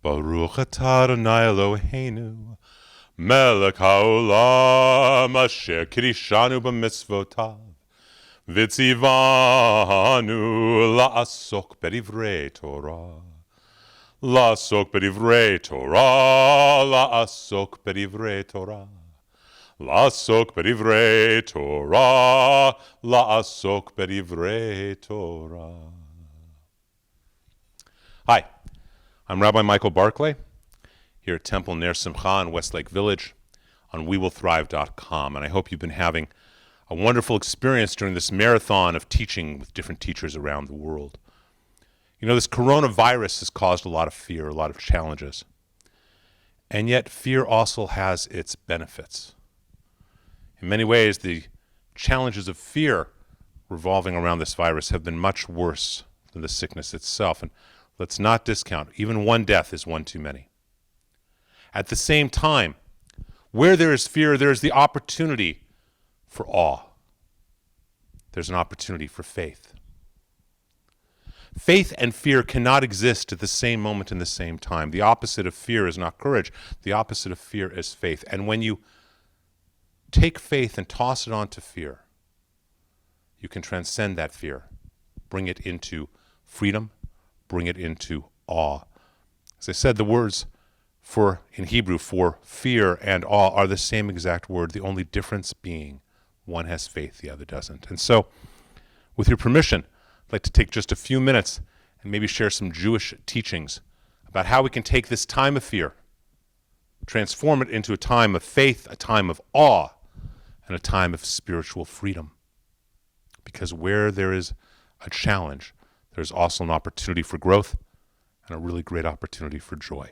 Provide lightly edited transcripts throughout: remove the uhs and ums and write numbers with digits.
Baruch atah Adonai Eloheinu, melech haolam, asher kirishanu b'mitzvotav, v'tzivanu la'asok b'divrei Torah. La'asok b'divrei Torah, la'asok b'divrei Torah. La'asok b'divrei Torah, la'asok b'divrei Torah. Hi, I'm Rabbi Michael Barclay, here at Temple Ner Simcha in Westlake Village on WeWillThrive.com, and I hope you've been having a wonderful experience during this marathon of teaching with different teachers around the world. You know, this coronavirus has caused a lot of fear, a lot of challenges, and yet fear also has its benefits. In many ways, the challenges of fear revolving around this virus have been much worse than the sickness itself, and let's not discount, even one death is one too many. At the same time, where there is fear, there is the opportunity for awe. There's an opportunity for faith. Faith and fear cannot exist at the same moment in the same time. The opposite of fear is not courage. The opposite of fear is faith. And when you take faith and toss it onto fear, you can transcend that fear, bring it into freedom, bring it into awe. As I said, the words in Hebrew for fear and awe are the same exact word, the only difference being one has faith, the other doesn't. And so, with your permission, I'd like to take just a few minutes and maybe share some Jewish teachings about how we can take this time of fear, transform it into a time of faith, a time of awe, and a time of spiritual freedom. Because where there is a challenge, there's also an opportunity for growth and a really great opportunity for joy.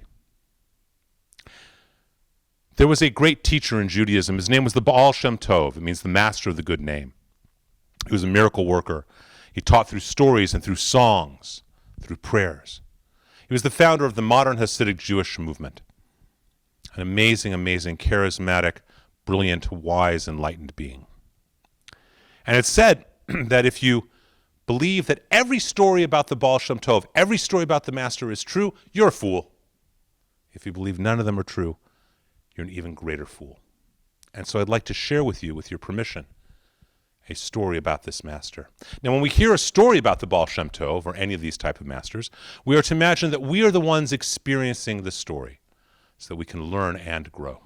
There was a great teacher in Judaism. His name was the Baal Shem Tov. It means the master of the good name. He was a miracle worker. He taught through stories and through songs, through prayers. He was the founder of the modern Hasidic Jewish movement. An amazing, amazing, charismatic, brilliant, wise, enlightened being. And it's said that if you believe that every story about the Baal Shem Tov, every story about the master is true, you're a fool. If you believe none of them are true, you're an even greater fool. And so I'd like to share with you, with your permission, a story about this master. Now, when we hear a story about the Baal Shem Tov, or any of these type of masters, we are to imagine that we are the ones experiencing the story, so that we can learn and grow.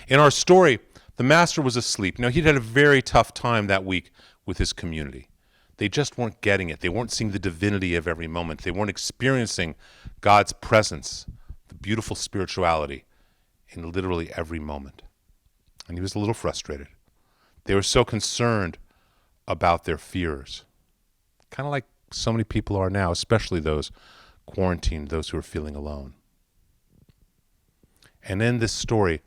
In our story, the master was asleep. Now, he'd had a very tough time that week with his community. They just weren't getting it. They weren't seeing the divinity of every moment. They weren't experiencing God's presence, the beautiful spirituality in literally every moment. And he was a little frustrated. They were so concerned about their fears, kind of like so many people are now, especially those quarantined, those who are feeling alone. And in this story,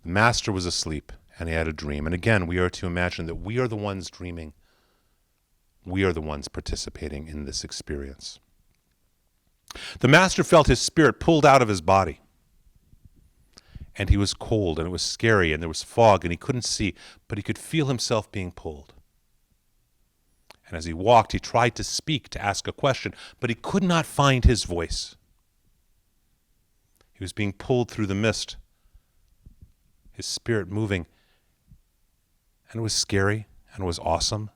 the master was asleep and he had a dream. And again, we are to imagine that we are the ones dreaming. We are the ones participating in this experience. The master felt his spirit pulled out of his body. And he was cold, and it was scary, and there was fog, and he couldn't see, but he could feel himself being pulled. And as he walked, he tried to speak, to ask a question, but he could not find his voice. He was being pulled through the mist, his spirit moving, and it was scary, and it was awesome,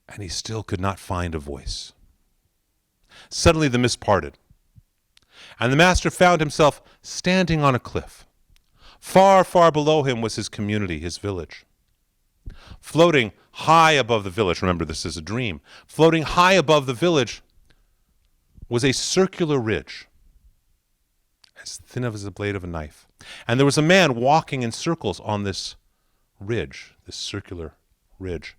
and he still could not find a voice. Suddenly the mist parted, and the master found himself standing on a cliff. Far, far below him was his community, his village. Floating high above the village, remember this is a dream, floating high above the village was a circular ridge, as thin as the blade of a knife. And there was a man walking in circles on this ridge, this circular ridge.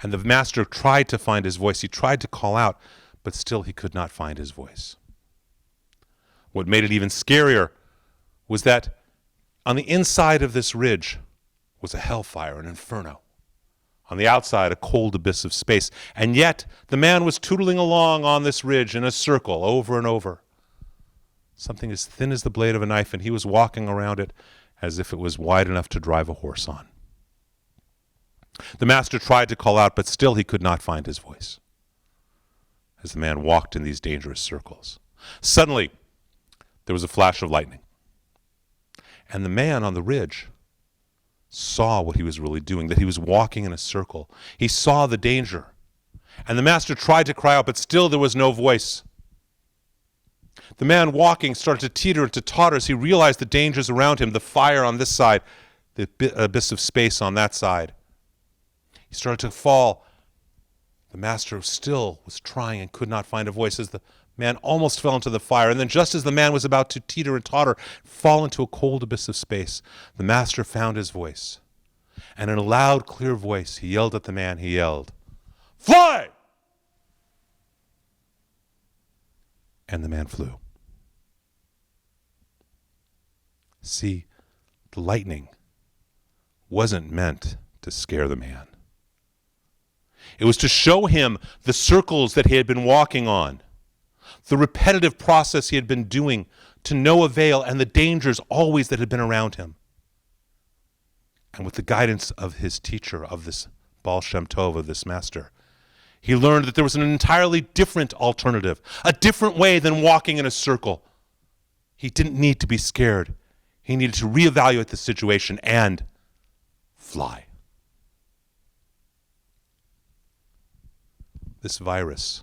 And the master tried to find his voice. He tried to call out, but still he could not find his voice. What made it even scarier was that on the inside of this ridge was a hellfire, an inferno. On the outside, a cold abyss of space. And yet, the man was tootling along on this ridge in a circle over and over. Something as thin as the blade of a knife, and he was walking around it as if it was wide enough to drive a horse on. The master tried to call out, but still he could not find his voice. as the man walked in these dangerous circles. Suddenly, there was a flash of lightning. And the man on the ridge saw what he was really doing, that he was walking in a circle. He saw the danger. And the master tried to cry out, but still there was no voice. The man walking started to teeter and to totter as he realized the dangers around him, the fire on this side, the abyss of space on that side. He started to fall. The master still was trying and could not find a voice as the man almost fell into the fire. And then just as the man was about to teeter and totter, fall into a cold abyss of space, the master found his voice. And in a loud, clear voice, he yelled at the man, he yelled, "Fly!" And the man flew. See, the lightning wasn't meant to scare the man. It was to show him the circles that he had been walking on, the repetitive process he had been doing to no avail, and the dangers always that had been around him. And with the guidance of his teacher, of this Baal Shem Tov, of this master, he learned that there was an entirely different alternative, a different way than walking in a circle. He didn't need to be scared. He needed to reevaluate the situation and fly. This virus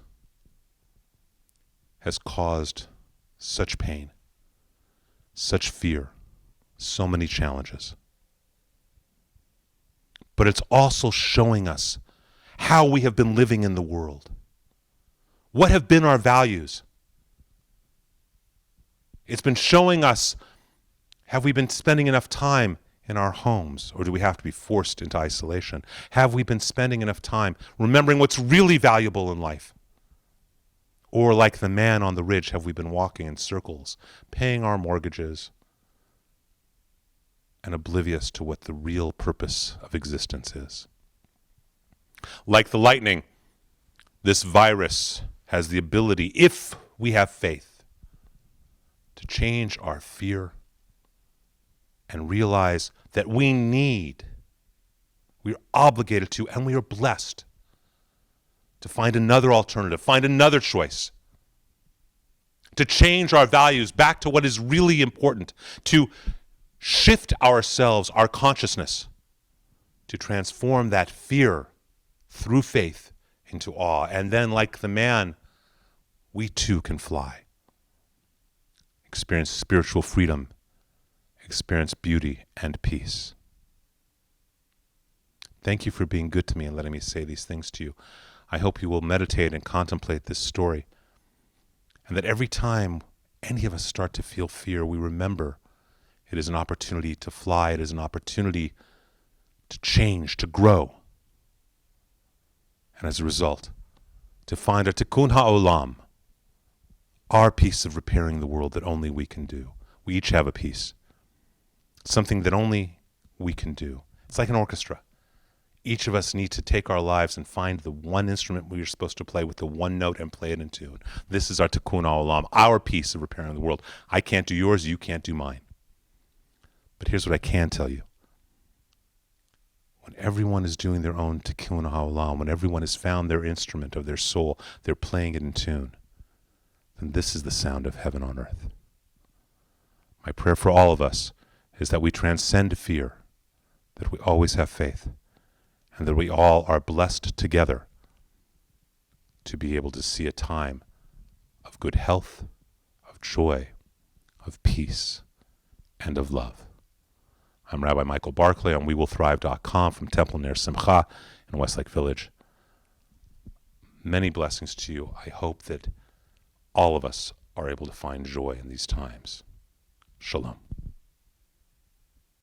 has caused such pain, such fear, so many challenges. But it's also showing us how we have been living in the world. What have been our values? It's been showing us, have we been spending enough time in our homes, or do we have to be forced into isolation? Have we been spending enough time remembering what's really valuable in life? Or like the man on the ridge, have we been walking in circles, paying our mortgages, and oblivious to what the real purpose of existence is? Like the lightning, this virus has the ability, if we have faith, to change our fear and realize that we're obligated to, and we are blessed to find another alternative, find another choice, to change our values back to what is really important, to shift ourselves, our consciousness, to transform that fear through faith into awe. And then, like the man, we too can fly, experience spiritual freedom, experience beauty and peace. Thank you for being good to me and letting me say these things to you. I hope you will meditate and contemplate this story, and that every time any of us start to feel fear, we remember it is an opportunity to fly. It is an opportunity to change, to grow. And as a result, to find a tikkun ha'olam, our piece of repairing the world that only we can do. We each have a piece, something that only we can do. It's like an orchestra. Each of us need to take our lives and find the one instrument we're supposed to play with the one note and play it in tune. This is our tikkun ha'olam, our piece of repairing the world. I can't do yours, you can't do mine. But here's what I can tell you. When everyone is doing their own tikkun ha'olam, when everyone has found their instrument of their soul, they're playing it in tune, then this is the sound of heaven on earth. My prayer for all of us is that we transcend fear, that we always have faith, and that we all are blessed together to be able to see a time of good health, of joy, of peace, and of love. I'm Rabbi Michael Barclay on WeWillThrive.com from Temple near Simcha in Westlake Village. Many blessings to you. I hope that all of us are able to find joy in these times. Shalom.